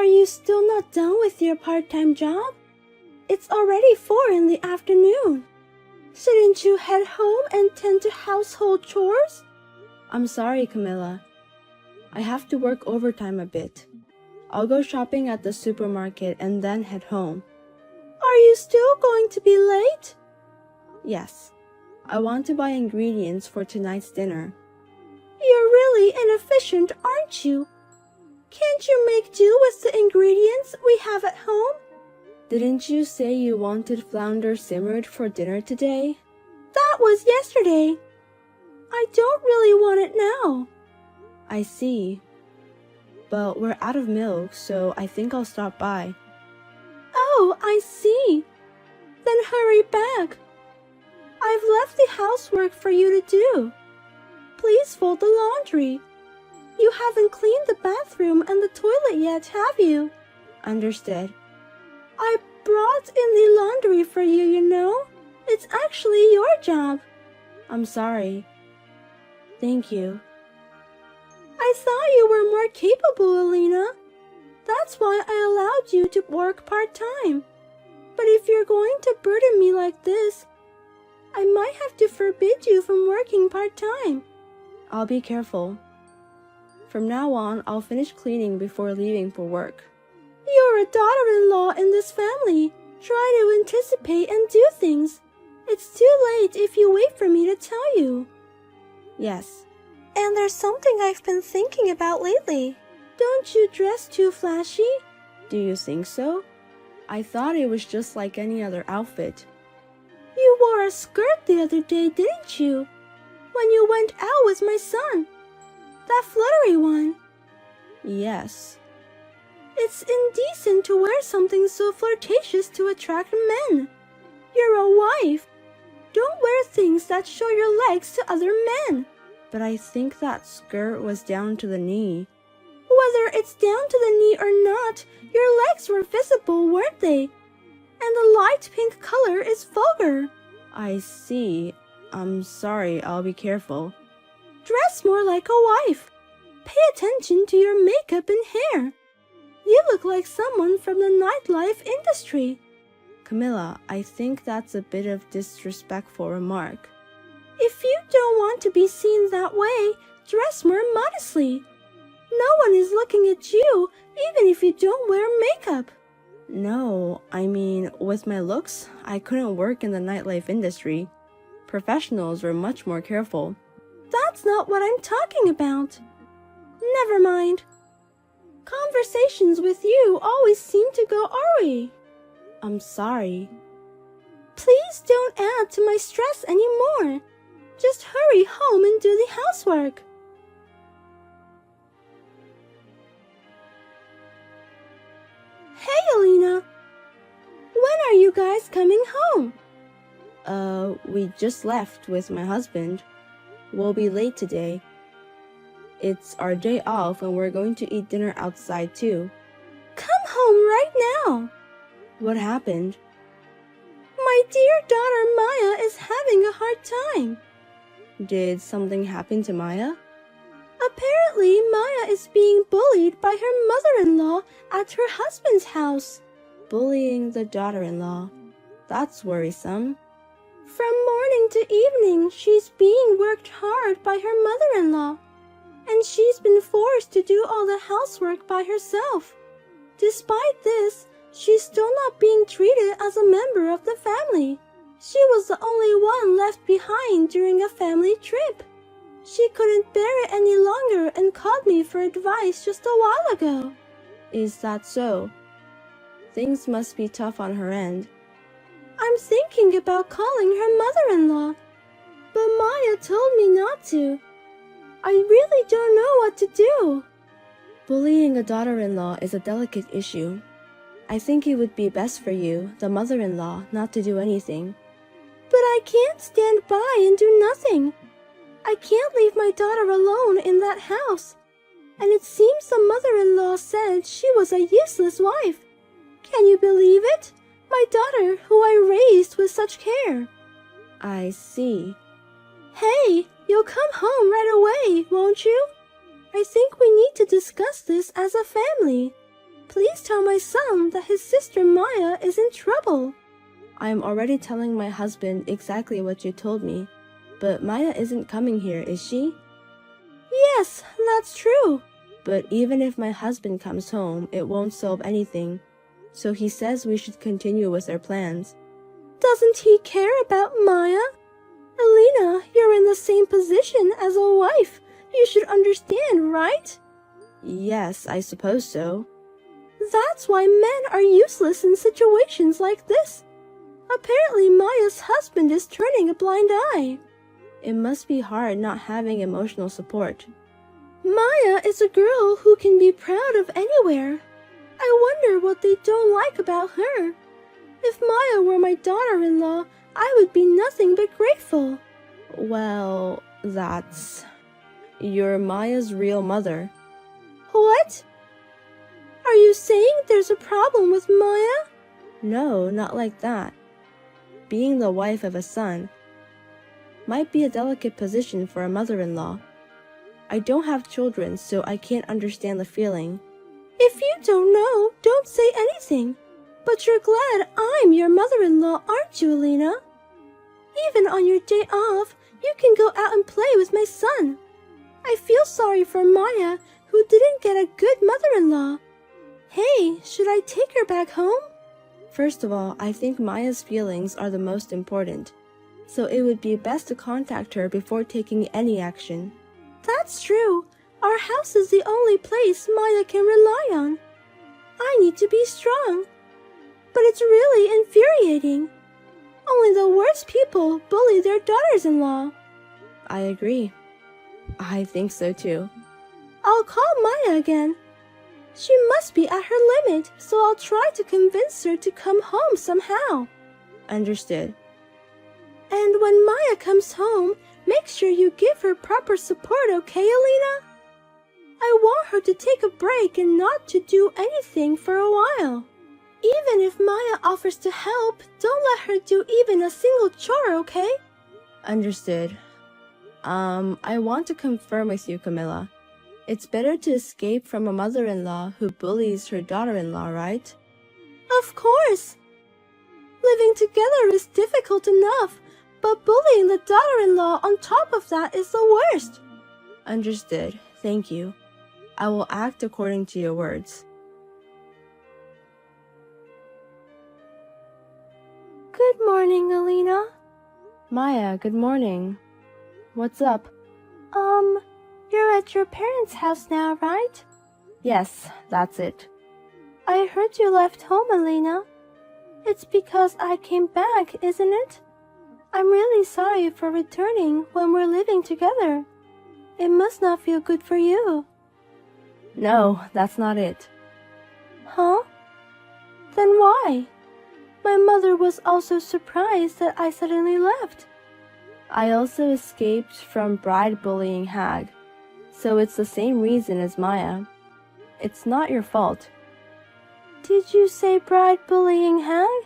Are you still not done with your part-time job? It's already 4 in the afternoon. Shouldn't you head home and tend to household chores? I'm sorry, Camilla. I have to work overtime a bit. I'll go shopping at the supermarket and then head home. Are you still going to be late? Yes. I want to buy ingredients for tonight's dinner. You're really inefficient, aren't you? Can't you make do with the ingredients we have at home? Didn't you say you wanted flounder simmered for dinner today? That was yesterday. I don't really want it now. I see. But we're out of milk, so I think I'll stop by. Oh, I see. Then hurry back. I've left the housework for you to do. Please fold the laundry. You haven't cleaned the bathroom and the toilet yet, have you? Understood. I brought in the laundry for you, you know. It's actually your job. I'm sorry. Thank you. I thought you were more capable, Alina. That's why I allowed you to work part-time. But if you're going to burden me like this, I might have to forbid you from working part-time. I'll be careful. From now on, I'll finish cleaning before leaving for work. You're a daughter-in-law in this family. Try to anticipate and do things. It's too late if you wait for me to tell you. Yes. And there's something I've been thinking about lately. Don't you dress too flashy? Do you think so? I thought it was just like any other outfit. You wore a skirt the other day, didn't you? When you went out with my son. That fluttery one. Yes. It's indecent to wear something so flirtatious to attract men. You're a wife. Don't wear things that show your legs to other men. But I think that skirt was down to the knee. Whether it's down to the knee or not, your legs were visible, weren't they? And the light pink color is vulgar. I see. I'm sorry, I'll be careful. Dress more like a wife. Pay attention to your makeup and hair. You look like someone from the nightlife industry. Camilla, I think that's a bit of disrespectful remark. If you don't want to be seen that way, dress more modestly. No one is looking at you, even if you don't wear makeup. No, I mean, with my looks, I couldn't work in the nightlife industry. Professionals were much more careful. That's not what I'm talking about. Never mind. Conversations with you always seem to go awry. I'm sorry. Please don't add to my stress anymore. Just hurry home and do the housework. Hey, Alina. When are you guys coming home? We just left with my husband. We'll be late today. It's our day off and we're going to eat dinner outside too. Come home right now. What happened? My dear daughter Maya is having a hard time. Did something happen to Maya? Apparently, Maya is being bullied by her mother-in-law at her husband's house. Bullying the daughter-in-law. That's worrisome. From morning to evening, she's being worked hard by her mother-in-law. And she's been forced to do all the housework by herself. Despite this, she's still not being treated as a member of the family. She was the only one left behind during a family trip. She couldn't bear it any longer and called me for advice just a while ago. Is that so? Things must be tough on her end. I'm thinking about calling her mother-in-law, but Maya told me not to. I really don't know what to do. Bullying a daughter-in-law is a delicate issue. I think it would be best for you, the mother-in-law, not to do anything. But I can't stand by and do nothing. I can't leave my daughter alone in that house. And it seems the mother-in-law said she was a useless wife. Can you believe it? My daughter, who I raised with such care. I see. Hey, you'll come home right away, won't you? I think we need to discuss this as a family. please tell my son that his sister Maya is in trouble. I'm already telling my husband exactly what you told me, but Maya isn't coming here, is she? Yes, that's true. But even if my husband comes home, it won't solve anything. So he says we should continue with our plans. Doesn't he care about Maya? Alina, you're in the same position as a wife. You should understand, right? Yes, I suppose so. That's why men are useless in situations like this. Apparently Maya's husband is turning a blind eye. It must be hard not having emotional support. Maya is a girl who can be proud of anywhere. I wonder what they don't like about her. If Maya were my daughter-in-law, I would be nothing but grateful. Well, you're Maya's real mother. What? Are you saying there's a problem with Maya? No, not like that. Being the wife of a son might be a delicate position for a mother-in-law. I don't have children, so I can't understand the feeling. If you don't know, don't say anything. But you're glad I'm your mother-in-law, aren't you, Alina? Even on your day off, you can go out and play with my son. I feel sorry for Maya, who didn't get a good mother-in-law. Hey, should I take her back home? First of all, I think Maya's feelings are the most important, so it would be best to contact her before taking any action. That's true. Our house is the only place Maya can rely on. I need to be strong. But it's really infuriating. Only the worst people bully their daughters-in-law. I agree. I think so too. I'll call Maya again. She must be at her limit, so I'll try to convince her to come home somehow. Understood. And when Maya comes home, make sure you give her proper support, okay, Alina? I want her to take a break and not to do anything for a while. Even if Maya offers to help, don't let her do even a single chore, okay? Understood. I want to confirm with you, Camilla. It's better to escape from a mother-in-law who bullies her daughter-in-law, right? Of course. Living together is difficult enough, but bullying the daughter-in-law on top of that is the worst. Understood. Thank you. I will act according to your words. Good morning, Alina. Maya, good morning. What's up? You're at your parents' house now, right? Yes, that's it. I heard you left home, Alina. It's because I came back, isn't it? I'm really sorry for returning when we're living together. It must not feel good for you. No, that's not it. Huh? Then why? My mother was also surprised that I suddenly left. I also escaped from bride bullying Hag, so it's the same reason as Maya. It's not your fault. Did you say bride bullying Hag?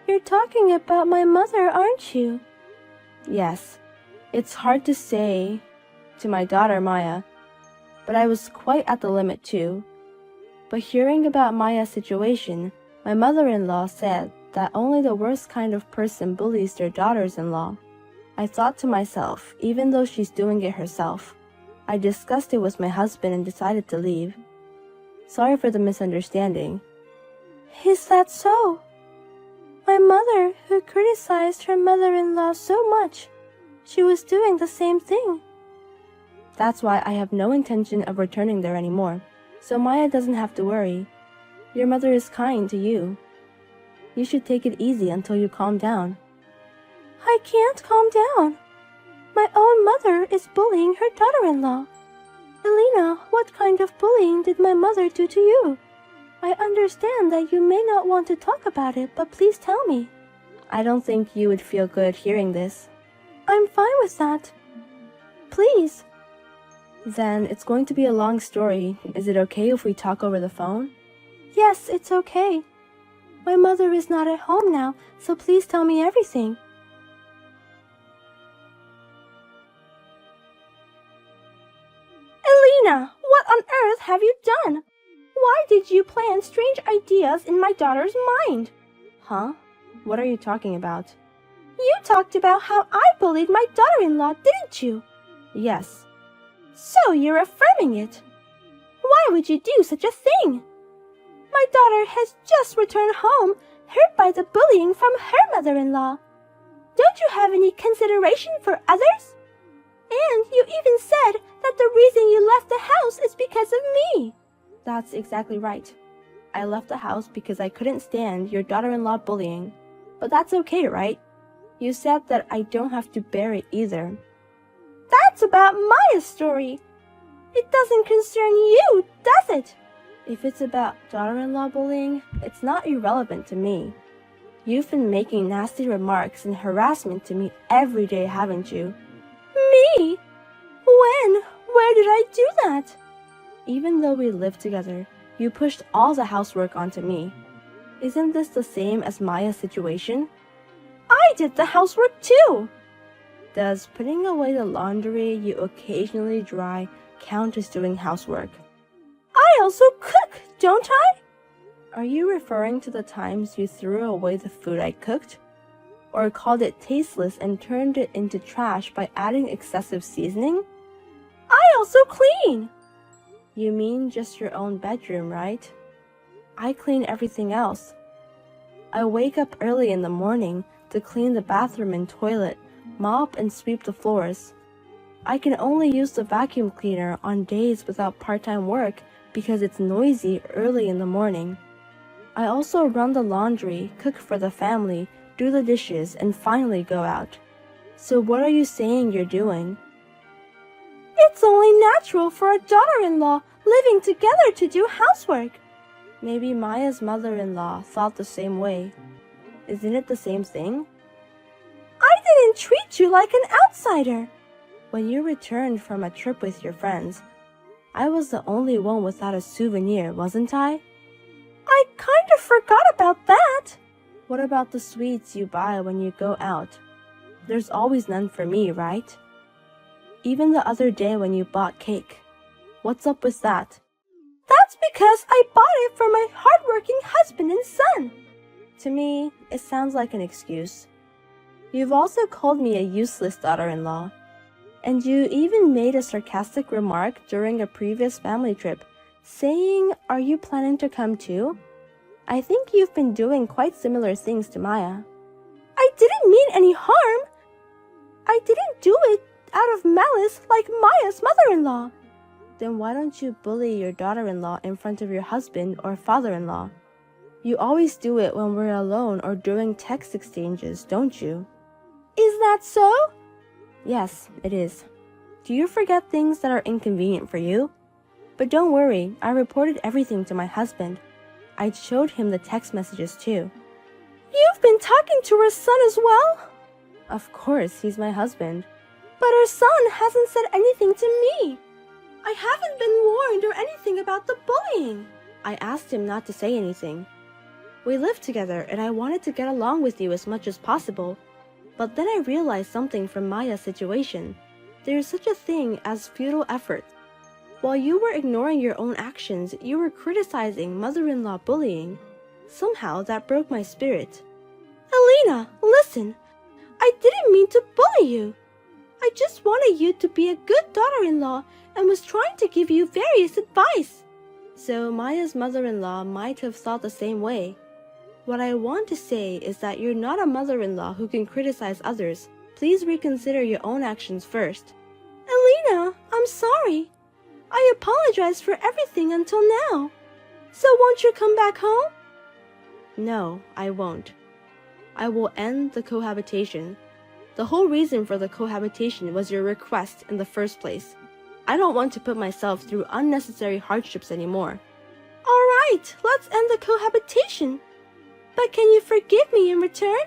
You're talking about my mother, aren't you? Yes, it's hard to say to my daughter Maya, but I was quite at the limit too. But hearing about Maya's situation, my mother-in-law said that only the worst kind of person bullies their daughters-in-law. I thought to myself, even though she's doing it herself. I discussed it with my husband and decided to leave. Sorry for the misunderstanding. Is that so? My mother, who criticized her mother-in-law so much, she was doing the same thing. That's why I have no intention of returning there anymore, so Maya doesn't have to worry. Your mother is kind to you. You should take it easy until you calm down. I can't calm down. My own mother is bullying her daughter-in-law. Alina, what kind of bullying did my mother do to you? I understand that you may not want to talk about it, but please tell me. I don't think you would feel good hearing this. I'm fine with that. Please. Then it's going to be a long story. Is it okay if we talk over the phone? Yes, it's okay. My mother is not at home now, so please tell me everything. Alina, what on earth have you done? Why did you plant strange ideas in my daughter's mind? Huh? What are you talking about? You talked about how I bullied my daughter-in-law, didn't you? Yes. So you're affirming it. Why would you do such a thing? My daughter has just returned home, hurt by the bullying from her mother-in-law. Don't you have any consideration for others? And you even said that the reason you left the house is because of me. That's exactly right. I left the house because I couldn't stand your daughter-in-law bullying. But that's okay, right? You said that I don't have to bear it either. That's about Maya's story. It doesn't concern you, does it? If it's about daughter-in-law bullying, it's not irrelevant to me. You've been making nasty remarks and harassment to me every day, haven't you? Me? When? Where did I do that? Even though we live together, you pushed all the housework onto me. Isn't this the same as Maya's situation? I did the housework too. Does putting away the laundry you occasionally dry count as doing housework? I also cook, don't I? Are you referring to the times you threw away the food I cooked? Or called it tasteless and turned it into trash by adding excessive seasoning? I also clean. You mean just your own bedroom, right? I clean everything else. I wake up early in the morning to clean the bathroom and toilet, mop and sweep the floors. I can only use the vacuum cleaner on days without part-time work because it's noisy early in the morning. I also run the laundry, cook for the family, do the dishes, and finally go out. So what are you saying you're doing? It's only natural for a daughter-in-law living together to do housework. Maybe Maya's mother-in-law thought the same way. Isn't it the same thing? I didn't treat you like an outsider. When you returned from a trip with your friends, I was the only one without a souvenir, wasn't I? I kind of forgot about that. What about the sweets you buy when you go out? There's always none for me, right? Even the other day when you bought cake. What's up with that? That's because I bought it for my hardworking husband and son. To me, it sounds like an excuse. You've also called me a useless daughter-in-law. And you even made a sarcastic remark during a previous family trip, saying, "Are you planning to come too?" I think you've been doing quite similar things to Maya. I didn't mean any harm. I didn't do it out of malice like Maya's mother-in-law. Then why don't you bully your daughter-in-law in front of your husband or father-in-law? You always do it when we're alone or during text exchanges, don't you? Is that so? Yes, it is. Do you forget things that are inconvenient for you? But don't worry, I reported everything to my husband. I showed him the text messages too. You've been talking to her son as well? Of course, he's my husband. But her son hasn't said anything to me. I haven't been warned or anything about the bullying. I asked him not to say anything. We live together and I wanted to get along with you as much as possible. But then I realized something from Maya's situation. There is such a thing as futile effort. While you were ignoring your own actions, you were criticizing mother-in-law bullying. Somehow that broke my spirit. Elena, listen. I didn't mean to bully you. I just wanted you to be a good daughter-in-law and was trying to give you various advice. So Maya's mother-in-law might have thought the same way. What I want to say is that you're not a mother-in-law who can criticize others. Please reconsider your own actions first. Elena, I'm sorry. I apologize for everything until now. So won't you come back home? No, I won't. I will end the cohabitation. The whole reason for the cohabitation was your request in the first place. I don't want to put myself through unnecessary hardships anymore. All right, let's end the cohabitation. But can you forgive me in return?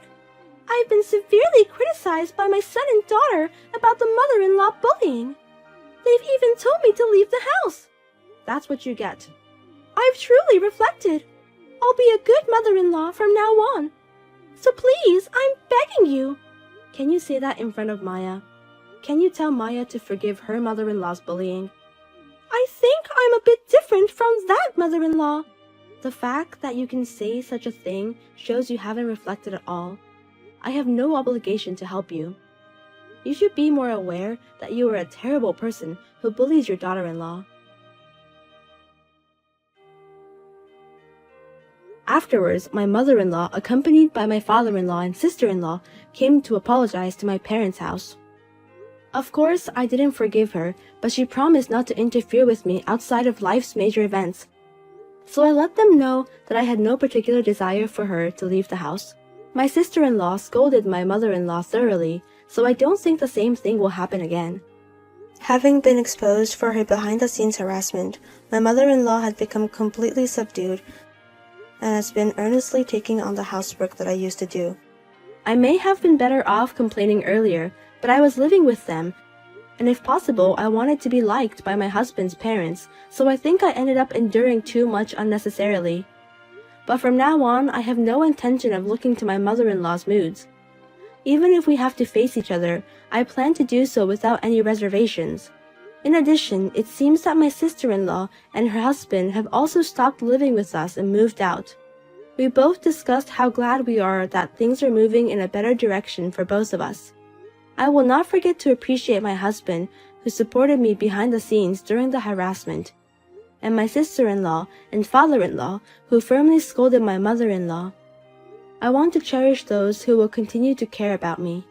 I've been severely criticized by my son and daughter about the mother-in-law bullying. They've even told me to leave the house. That's what you get. I've truly reflected. I'll be a good mother-in-law from now on. So please, I'm begging you. Can you say that in front of Maya? Can you tell Maya to forgive her mother-in-law's bullying? I think I'm a bit different from that mother-in-law. The fact that you can say such a thing shows you haven't reflected at all. I have no obligation to help you. You should be more aware that you are a terrible person who bullies your daughter-in-law. Afterwards, my mother-in-law, accompanied by my father-in-law and sister-in-law, came to apologize to my parents' house. Of course, I didn't forgive her, but she promised not to interfere with me outside of life's major events. So I let them know that I had no particular desire for her to leave the house. My sister-in-law scolded my mother-in-law thoroughly, so I don't think the same thing will happen again. Having been exposed for her behind-the-scenes harassment, my mother-in-law had become completely subdued and has been earnestly taking on the housework that I used to do. I may have been better off complaining earlier, but I was living with them, and if possible, I wanted to be liked by my husband's parents, so I think I ended up enduring too much unnecessarily. But from now on, I have no intention of looking to my mother-in-law's moods. Even if we have to face each other, I plan to do so without any reservations. In addition, it seems that my sister-in-law and her husband have also stopped living with us and moved out. We both discussed how glad we are that things are moving in a better direction for both of us. I will not forget to appreciate my husband, who supported me behind the scenes during the harassment, and my sister-in-law and father-in-law, who firmly scolded my mother-in-law. I want to cherish those who will continue to care about me.